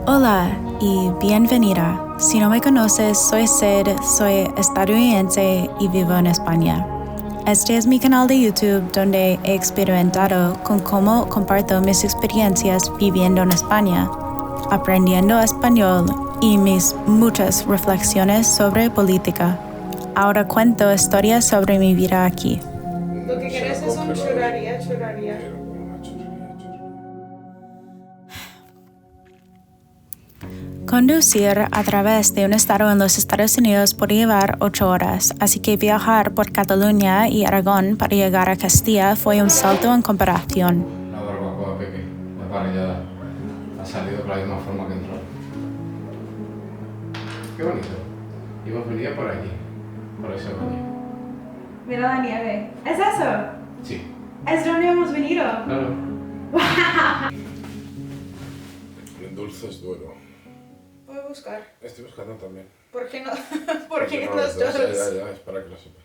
Hola y bienvenida. Si no me conoces, soy Sid, soy estadounidense y vivo en España. Este es mi canal de YouTube donde he experimentado con cómo comparto mis experiencias viviendo en España, aprendiendo español y mis muchas reflexiones sobre política. Ahora cuento historias sobre mi vida aquí. Lo que quieres es un churraría. Conducir a través de un estado en los Estados Unidos puede llevar 8 horas, así que viajar por Cataluña y Aragón para llegar a Castilla fue un salto en comparación. La barbacoa, Pepe, la parrillada, ha salido de la misma forma que entró. Qué bonito. Y hemos venido por aquí, por ese valle. Mira la nieve. ¿Es eso? Sí. ¿Es donde hemos venido? Claro. Dulces Duero. Voy a buscar. Estoy buscando también. ¿Por qué no? ¿Por qué no los dos? Ya, es para que lo sepas.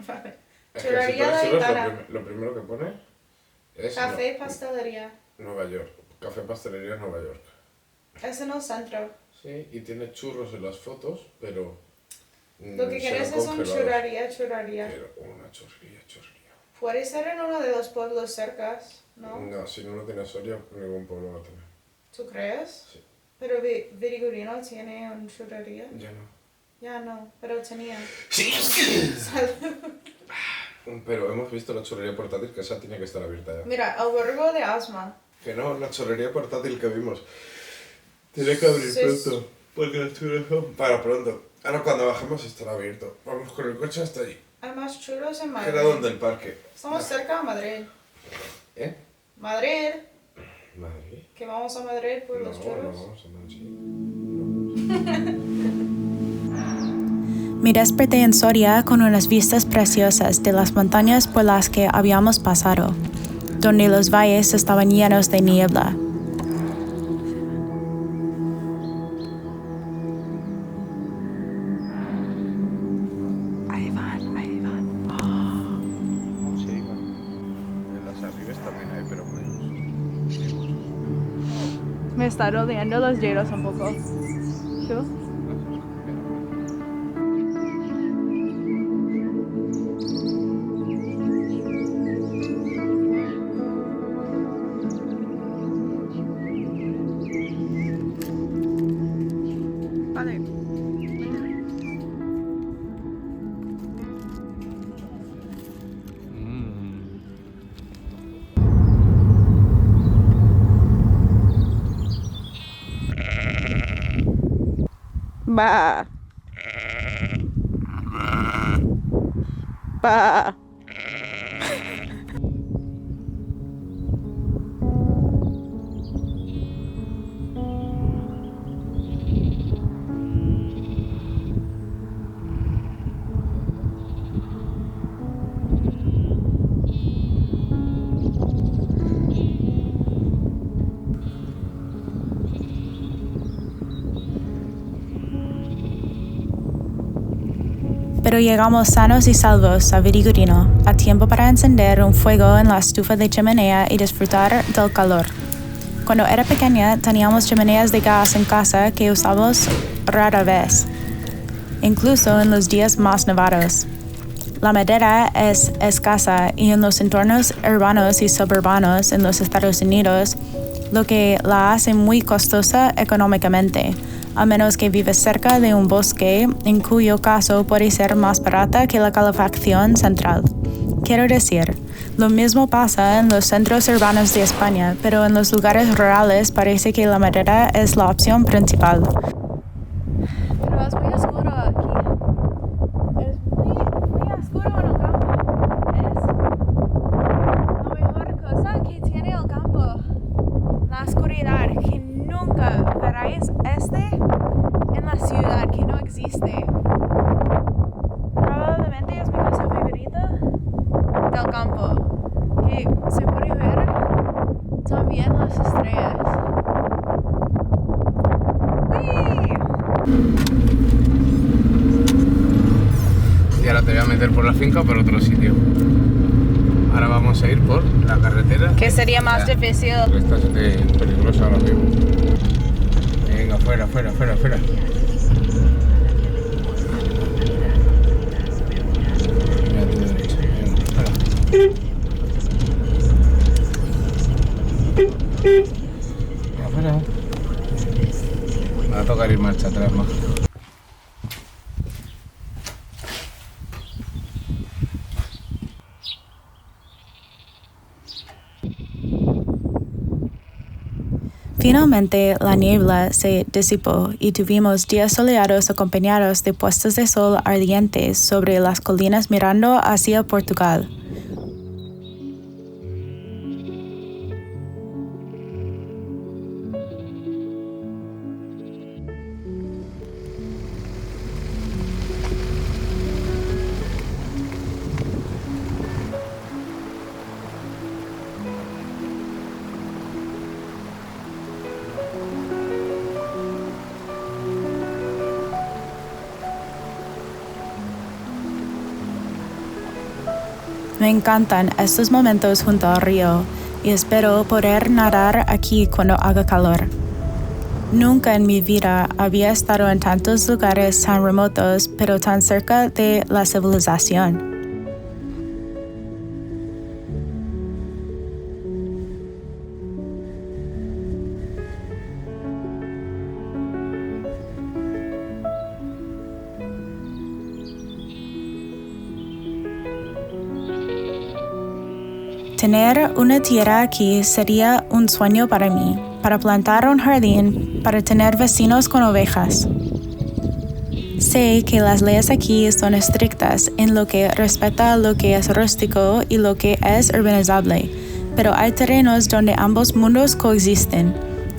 Vale. Es que Churraría si La pones Gitana. lo primero que pone es Café, pastelería. Nueva York. Café Pastelería Nueva York. Es en el centro. Sí, y tiene churros en las fotos, pero Lo que quieres serán es un congelados. churraría. Pero una churrería. Puede ser en uno de los pueblos cercas, ¿no? No, si no lo tiene Soria, ningún pueblo va a tener. ¿Tú crees? Sí. Pero Virigurino tiene un churrería. Ya no. Ya no, pero tenía. Sí. Pero hemos visto la churrería portátil, que esa tiene que estar abierta ya. Mira, albergo de asma. Que no, la churrería portátil que vimos. Tiene que abrir pronto. Porque las churras son para pronto. Ahora cuando bajemos estará abierto. Vamos con el coche hasta allí. Hay más churros en Madrid. Era donde el parque. Estamos cerca de Madrid. ¿Eh? Madrid. Madrid. Que vamos a Madrid por No, los no churros. vamos a Madrid. Me desperté en Soria con unas vistas preciosas de las montañas por las que habíamos pasado, donde los valles estaban llenos de niebla. Ahí van. Sí, en las arribas también hay, pero menos. Me está rodeando los hielos un poco. ¿Tú? Vale. Ba. Ba. Pero llegamos sanos y salvos a Virigurino, a tiempo para encender un fuego en la estufa de chimenea y disfrutar del calor. Cuando era pequeña teníamos chimeneas de gas en casa que usamos rara vez, incluso en los días más nevados. La madera es escasa y en los entornos urbanos y suburbanos en los Estados Unidos, lo que la hace muy costosa económicamente, a menos que vives cerca de un bosque, en cuyo caso puede ser más barata que la calefacción central. Quiero decir, lo mismo pasa en los centros urbanos de España, pero en los lugares rurales parece que la madera es la opción principal. Pero es muy oscuro aquí. Es muy oscuro en el campo. Es la mejor cosa que tiene el campo. La oscuridad, que nunca veréis en la ciudad, que no existe. Probablemente es mi cosa favorita del campo, que se puede ver también las estrellas. ¡Uy! Y ahora te voy a meter por la finca o por otro sitio. Ahora vamos a ir por la carretera. ¿Qué sería más difícil? Esta es peligrosa ahora mismo. Venga, fuera. Mira, tu derecha. Venga, fuera. Me va a tocar ir marcha atrás, más. Finalmente, la niebla se disipó y tuvimos días soleados acompañados de puestas de sol ardientes sobre las colinas mirando hacia Portugal. Me encantan estos momentos junto al río y espero poder nadar aquí cuando haga calor. Nunca en mi vida había estado en tantos lugares tan remotos pero tan cerca de la civilización. Tener una tierra aquí sería un sueño para mí, para plantar un jardín, para tener vecinos con ovejas. Sé que las leyes aquí son estrictas en lo que respecta a lo que es rústico y lo que es urbanizable, pero hay terrenos donde ambos mundos coexisten,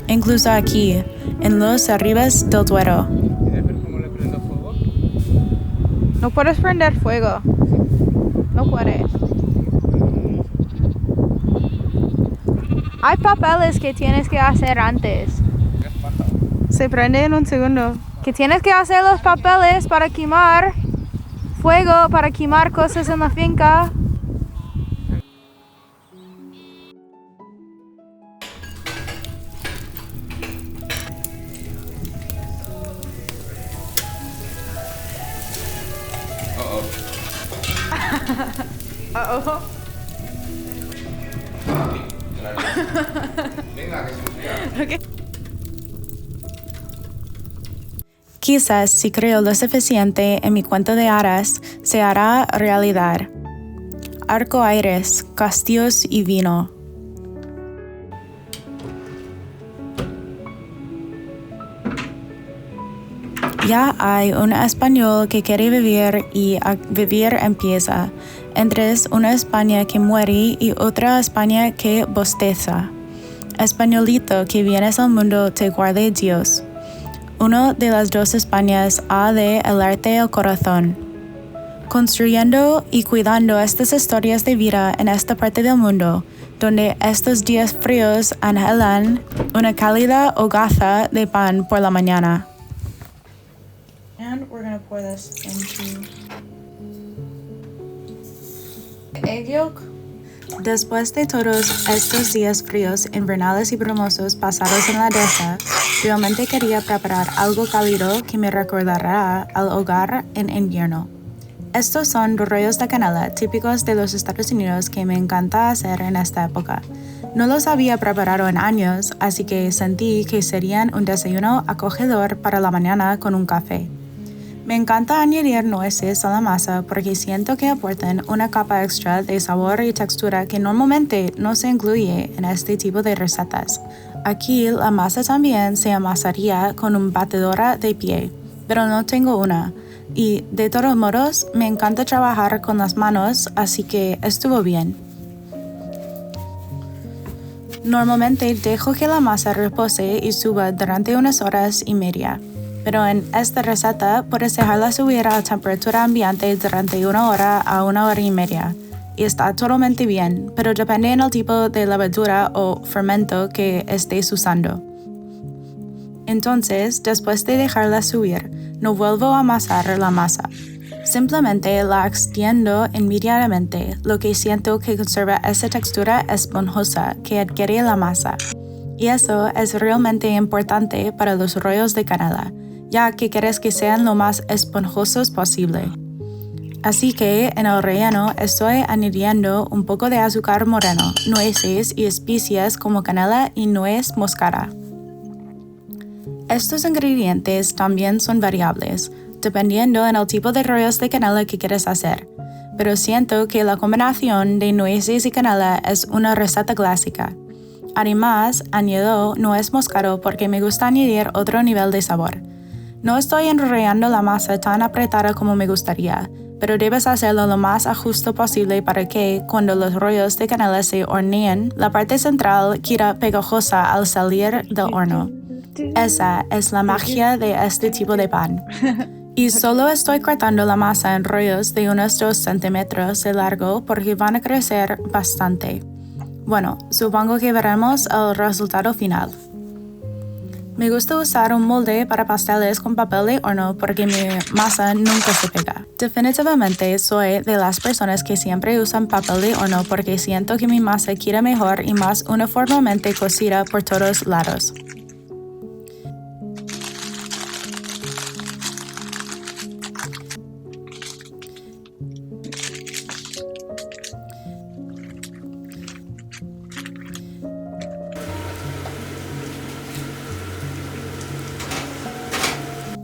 incluso aquí, en los arribes del Duero. ¿Quieres ver cómo le prendo fuego? No puedes prender fuego. No puedes. Hay papeles que tienes que hacer antes. Se prende en un segundo. Que tienes que hacer los papeles para quemar fuego, para quemar cosas en la finca. Uh-oh. Venga, que se enfría. Quizás si creo lo suficiente en mi cuento de hadas, se hará realidad. Arcoíris, castillos y vino. Ya hay un español que quiere vivir y a vivir empieza. Entre una España que muere y otra España que bosteza. Españolito que vienes al mundo te guarde Dios. Uno de las dos Españas ha de helarte el corazón. Construyendo y cuidando estas historias de vida en esta parte del mundo, donde estos días fríos anhelan una cálida hogaza de pan por la mañana. And we're gonna pour this into egg yolk. Después de todos estos días fríos, invernales y brumosos pasados en la dehesa, realmente quería preparar algo cálido que me recordará al hogar en invierno. Estos son rollos de canela típicos de los Estados Unidos que me encanta hacer en esta época. No los había preparado en años, así que sentí que serían un desayuno acogedor para la mañana con un café. Me encanta añadir nueces a la masa porque siento que aportan una capa extra de sabor y textura que normalmente no se incluye en este tipo de recetas. Aquí la masa también se amasaría con una batidora de pie, pero no tengo una. Y de todos modos, me encanta trabajar con las manos, así que estuvo bien. Normalmente dejo que la masa repose y suba durante unas horas y media. Pero en esta receta puedes dejarla subir a temperatura ambiente durante 1 hora a 1 hora y media. Y está totalmente bien, pero depende del tipo de levadura o fermento que estés usando. Entonces, después de dejarla subir, no vuelvo a amasar la masa. Simplemente la extiendo inmediatamente, lo que siento que conserva esa textura esponjosa que adquiere la masa. Y eso es realmente importante para los rollos de canela, ya que quieres que sean lo más esponjosos posible. Así que en el relleno estoy añadiendo un poco de azúcar moreno, nueces y especias como canela y nuez moscada. Estos ingredientes también son variables, dependiendo en el tipo de rollos de canela que quieres hacer, pero siento que la combinación de nueces y canela es una receta clásica. Además, añado nuez moscada porque me gusta añadir otro nivel de sabor. No estoy enrollando la masa tan apretada como me gustaría, pero debes hacerlo lo más ajusto posible para que, cuando los rollos de canela se horneen, la parte central quede pegajosa al salir del horno. Esa es la magia de este tipo de pan. Y solo estoy cortando la masa en rollos de unos 2 centímetros de largo porque van a crecer bastante. Bueno, supongo que veremos el resultado final. Me gusta usar un molde para pasteles con papel de horno porque mi masa nunca se pega. Definitivamente soy de las personas que siempre usan papel de horno porque siento que mi masa queda mejor y más uniformemente cocida por todos lados.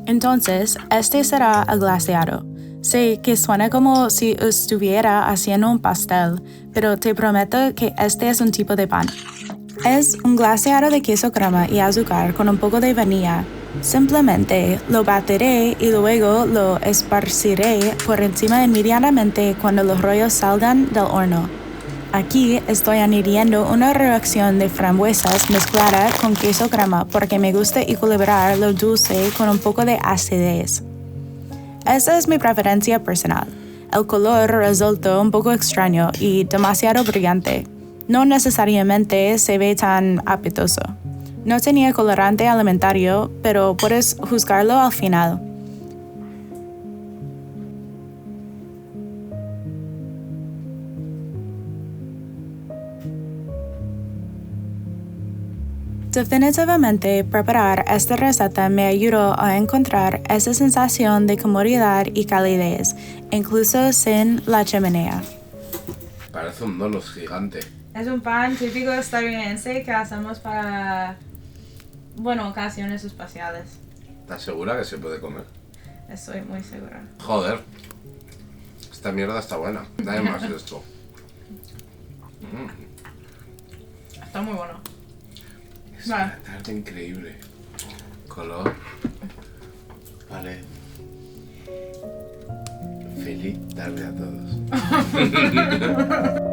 Entonces, este será el glaseado. Sé que suena como si estuviera haciendo un pastel, pero te prometo que este es un tipo de pan. Es un glaseado de queso crema y azúcar con un poco de vainilla. Simplemente lo batiré y luego lo esparciré por encima inmediatamente cuando los rollos salgan del horno. Aquí estoy añadiendo una reacción de frambuesas mezclada con queso crema porque me gusta equilibrar lo dulce con un poco de acidez. Esa es mi preferencia personal. El color resultó un poco extraño y demasiado brillante. No necesariamente se ve tan apetitoso. No tenía colorante alimentario, pero puedes juzgarlo al final. Definitivamente, preparar esta receta me ayudó a encontrar esa sensación de comodidad y calidez, incluso sin la chimenea. Parece un donut gigante. Es un pan típico estadounidense que hacemos para, ocasiones especiales. ¿Estás segura que se puede comer? Estoy muy segura. Joder. Esta mierda está buena. Dame más de esto. Está muy bueno. Es una tarta increíble. Color. Vale. Feliz tarde a todos.